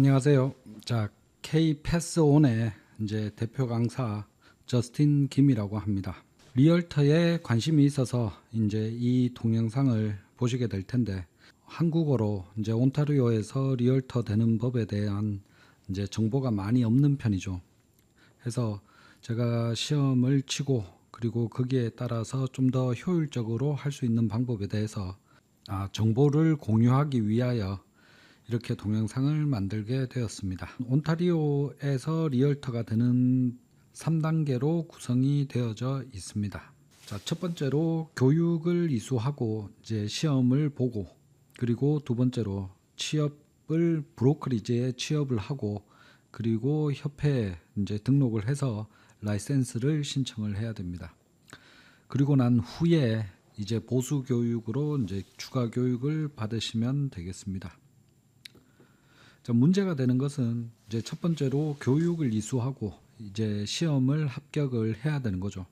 안녕하세요. 자, K-패스온의 이제 대표 강사 저스틴 김이라고 합니다. 리얼터에 관심이 있어서 이제 이 동영상을 보시게 될 텐데, 한국어로 이제 온타리오에서 리얼터 되는 법에 대한 이제 정보가 많이 없는 편이죠. 그래서 제가 시험을 치고 그리고 거기에 따라서 좀 더 효율적으로 할 수 있는 방법에 대해서 정보를 공유하기 위하여 이렇게 동영상을 만들게 되었습니다. 온타리오에서 리얼터가 되는 3단계로 구성이 되어져 있습니다. 자, 첫 번째로 교육을 이수하고 이제 시험을 보고, 그리고 두 번째로 취업을 브로커리지에 취업을 하고, 그리고 협회에 이제 등록을 해서 라이센스를 신청을 해야 됩니다. 그리고 난 후에 이제 보수 교육으로 이제 추가 교육을 받으시면 되겠습니다. 자, 문제가 되는 것은 이제 첫 번째로 교육을 이수하고 이제 시험을 합격을 해야 되는 거죠.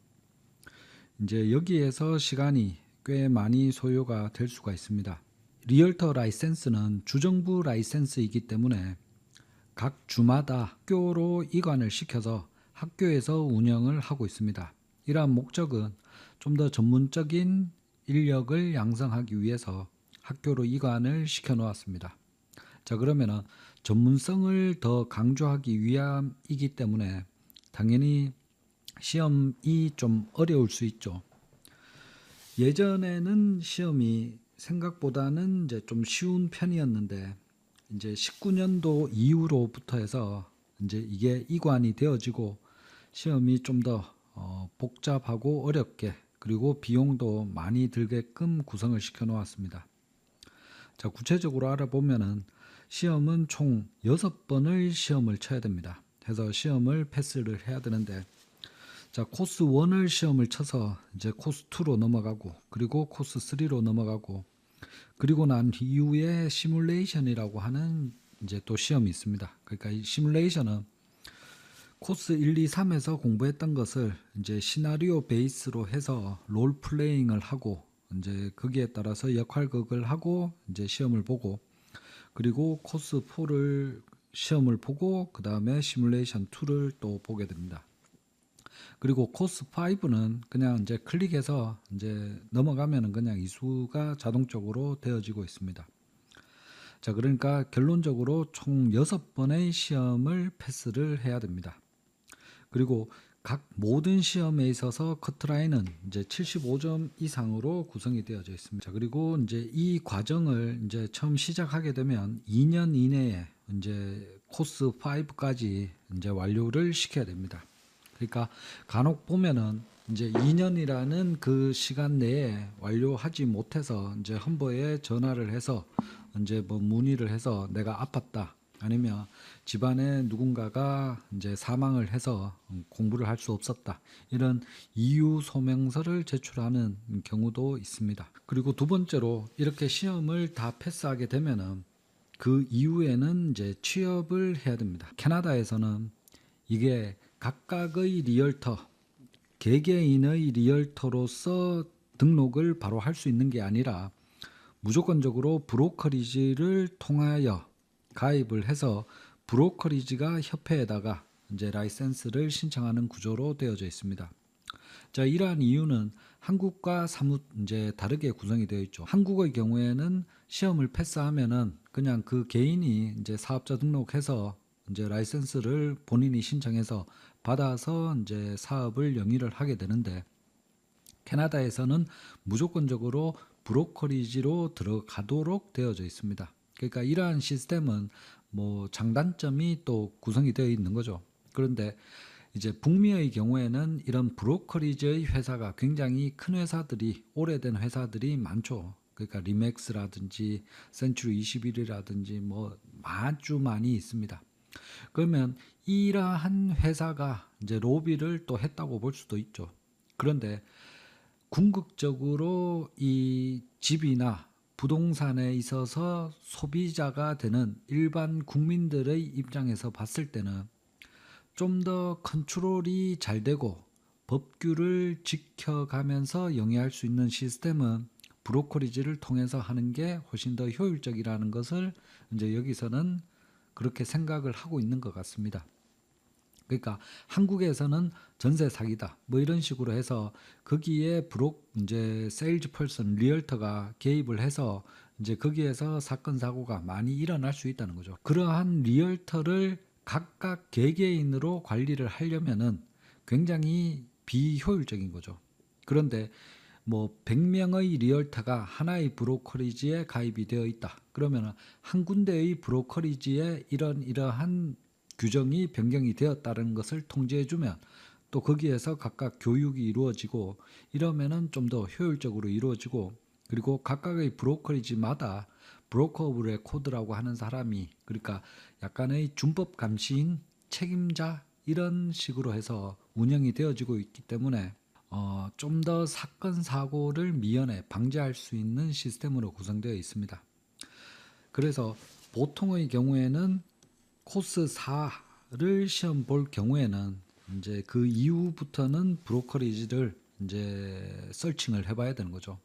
이제 여기에서 시간이 꽤 많이 소요가 될 수가 있습니다. 리얼터 라이센스는 주정부 라이센스이기 때문에 각 주마다 학교로 이관을 시켜서 학교에서 운영을 하고 있습니다. 이러한 목적은 좀 더 전문적인 인력을 양성하기 위해서 학교로 이관을 시켜 놓았습니다. 자, 그러면은 전문성을 더 강조하기 위함이기 때문에 당연히 시험이 좀 어려울 수 있죠. 예전에는 시험이 생각보다는 이제 좀 쉬운 편이었는데, 이제 19년도 이후로부터 해서 이제 이게 이관이 되어지고 시험이 좀 더 복잡하고 어렵게, 그리고 비용도 많이 들게끔 구성을 시켜 놓았습니다. 자, 구체적으로 알아보면은 시험은 총 6번의 시험을 쳐야 됩니다. 해서 시험을 패스를 해야 되는데, 자, 코스 1을 시험을 쳐서 이제 코스 2로 넘어가고, 그리고 코스 3로 넘어가고, 그리고 난 이후에 시뮬레이션이라고 하는 이제 또 시험이 있습니다. 그러니까 이 시뮬레이션은 코스 1, 2, 3에서 공부했던 것을 이제 시나리오 베이스로 해서 롤 플레잉을 하고, 이제 거기에 따라서 역할극을 하고 이제 시험을 보고, 그리고 코스 4를 시험을 보고 그 다음에 시뮬레이션 2를 또 보게 됩니다. 그리고 코스 5는 그냥 이제 클릭해서 이제 넘어가면은 그냥 이수가 자동적으로 되어지고 있습니다. 자, 그러니까 결론적으로 총 6번의 시험을 패스를 해야 됩니다. 그리고 각 모든 시험에 있어서 커트라인은 이제 75점 이상으로 구성이 되어져 있습니다. 그리고 이제 이 과정을 이제 처음 시작하게 되면 2년 이내에 이제 코스 5까지 이제 완료를 시켜야 됩니다. 그러니까 간혹 보면은 이제 2년이라는 그 시간 내에 완료하지 못해서 이제 헌버에 전화를 해서 이제 뭐 문의를 해서 내가 아팠다, 아니면 집안에 누군가가 이제 사망을 해서 공부를 할 수 없었다, 이런 이유 소명서를 제출하는 경우도 있습니다. 그리고 두 번째로 이렇게 시험을 다 패스하게 되면은 그 이후에는 이제 취업을 해야 됩니다. 캐나다에서는 이게 각각의 리얼터, 개개인의 리얼터로서 등록을 바로 할 수 있는 게 아니라 무조건적으로 브로커리지를 통하여 가입을 해서 브로커리지가 협회에다가 이제 라이센스를 신청하는 구조로 되어져 있습니다. 자, 이러한 이유는 한국과 사뭇 이제 다르게 구성이 되어 있죠. 한국의 경우에는 시험을 패스하면은 그냥 그 개인이 이제 사업자 등록해서 이제 라이센스를 본인이 신청해서 받아서 이제 사업을 영위를 하게 되는데, 캐나다에서는 무조건적으로 브로커리지로 들어가도록 되어져 있습니다. 그러니까 이러한 시스템은 뭐 장단점이 또 구성이 되어 있는 거죠. 그런데 이제 북미의 경우에는 이런 브로커리지의 회사가 굉장히 큰 회사들이, 오래된 회사들이 많죠. 그러니까 리맥스라든지 센츄리 21이라든지 뭐 아주 많이 있습니다. 그러면 이러한 회사가 이제 로비를 또 했다고 볼 수도 있죠. 그런데 궁극적으로 이 집이나 부동산에 있어서 소비자가 되는 일반 국민들의 입장에서 봤을 때는 좀 더 컨트롤이 잘 되고 법규를 지켜가면서 영위할 수 있는 시스템은 브로커리지를 통해서 하는 게 훨씬 더 효율적이라는 것을 이제 여기서는 그렇게 생각을 하고 있는 것 같습니다. 그러니까 한국에서는 전세 사기다 뭐 이런 식으로 해서 거기에 이제 세일즈 펄슨 리얼터가 개입을 해서 이제 거기에서 사건 사고가 많이 일어날 수 있다는 거죠. 그러한 리얼터를 각각 개개인으로 관리를 하려면은 굉장히 비효율적인 거죠. 그런데 뭐 100명의 리얼터가 하나의 브로커리지에 가입이 되어 있다. 그러면 한 군데의 브로커리지에 이러한 규정이 변경이 되었다는 것을 통지해주면 또 거기에서 각각 교육이 이루어지고 이러면은 좀 더 효율적으로 이루어지고 그리고 각각의 브로커리지마다 브로커 오브 레코드라고 하는 사람이 그러니까 약간의 준법 감시인 책임자 이런 식으로 해서 운영이 되어지고 있기 때문에 좀 더 사건 사고를 미연에 방지할 수 있는 시스템으로 구성되어 있습니다. 그래서 보통의 경우에는 코스 4를 시험 볼 경우에는 이제 그 이후부터는 브로커리지를 이제 서칭을 해봐야 되는 거죠.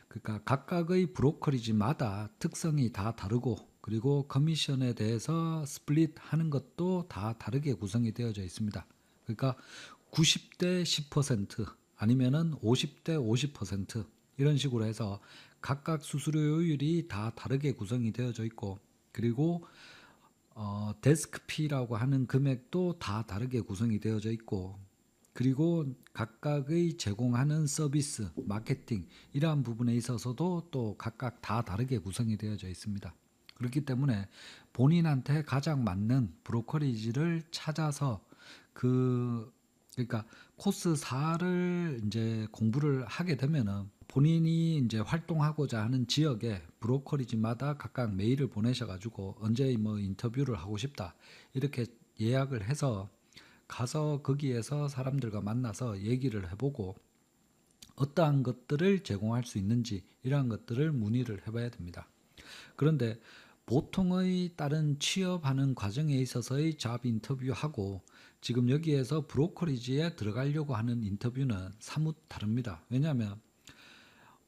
그러니까 각각의 브로커리지마다 특성이 다 다르고 그리고 커미션에 대해서 스플릿 하는 것도 다 다르게 구성이 되어져 있습니다. 그러니까 90대 10% 아니면은 50대 50% 이런 식으로 해서 각각 수수료율이 다 다르게 구성이 되어져 있고 그리고 데스크피라고 하는 금액도 다 다르게 구성이 되어져 있고 그리고 각각의 제공하는 서비스, 마케팅 이러한 부분에 있어서도 또 각각 다 다르게 구성이 되어져 있습니다. 그렇기 때문에 본인한테 가장 맞는 브로커리지를 찾아서 그러니까 코스 4를 이제 공부를 하게 되면은 본인이 이제 활동하고자 하는 지역에 브로커리지마다 각각 메일을 보내셔가지고 언제 뭐 인터뷰를 하고 싶다 이렇게 예약을 해서 가서 거기에서 사람들과 만나서 얘기를 해보고 어떠한 것들을 제공할 수 있는지 이러한 것들을 문의를 해봐야 됩니다. 그런데 보통의 다른 취업하는 과정에 있어서의 잡 인터뷰하고 지금 여기에서 브로커리지에 들어가려고 하는 인터뷰는 사뭇 다릅니다. 왜냐하면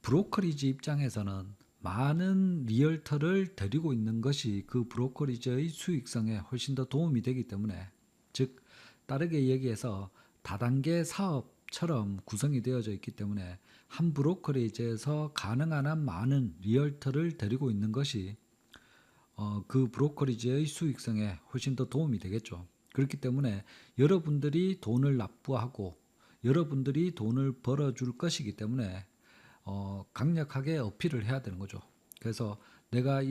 브로커리지 입장에서는 많은 리얼터를 데리고 있는 것이 그 브로커리지의 수익성에 훨씬 더 도움이 되기 때문에 즉 다르게 얘기해서 다단계 사업처럼 구성이 되어져 있기 때문에 한 브로커리지에서 가능한 한 많은 리얼터를 데리고 있는 것이 그 브로커리지의 수익성에 훨씬 더 도움이 되겠죠. 그렇기 때문에 여러분들이 돈을 납부하고 여러분들이 돈을 벌어줄 것이기 때문에 강력하게 어필을 해야 되는 거죠. 그래서 내가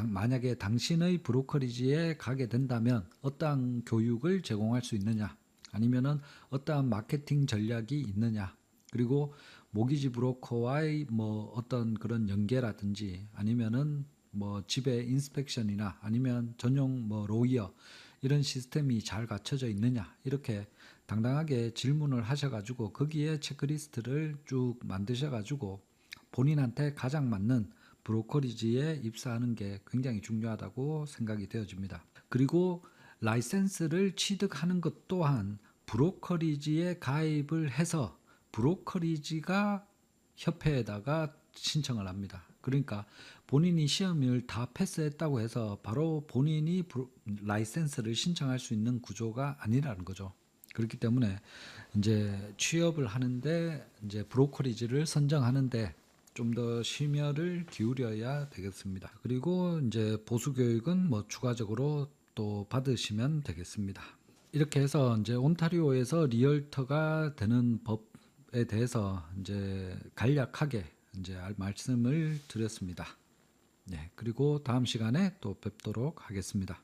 만약에 당신의 브로커리지에 가게 된다면 어떠한 교육을 제공할 수 있느냐 아니면은 어떠한 마케팅 전략이 있느냐 그리고 모기지 브로커와의 뭐 어떤 그런 연계라든지 아니면은 뭐 집에 인스펙션이나 아니면 전용 뭐 로이어 이런 시스템이 잘 갖춰져 있느냐 이렇게 당당하게 질문을 하셔가지고 거기에 체크리스트를 쭉 만드셔가지고 본인한테 가장 맞는 브로커리지에 입사하는 게 굉장히 중요하다고 생각이 되어집니다. 그리고 라이센스를 취득하는 것 또한 브로커리지에 가입을 해서 브로커리지가 협회에다가 신청을 합니다. 그러니까 본인이 시험을 다 패스했다고 해서 바로 본인이 라이센스를 신청할 수 있는 구조가 아니라는 거죠. 그렇기 때문에 이제 취업을 하는데 이제 브로커리지를 선정하는데 좀 더 심혈을 기울여야 되겠습니다. 그리고 이제 보수 교육은 뭐 추가적으로 또 받으시면 되겠습니다. 이렇게 해서 이제 온타리오에서 리얼터가 되는 법에 대해서 이제 간략하게 이제 말씀을 드렸습니다. 네, 그리고 다음 시간에 또 뵙도록 하겠습니다.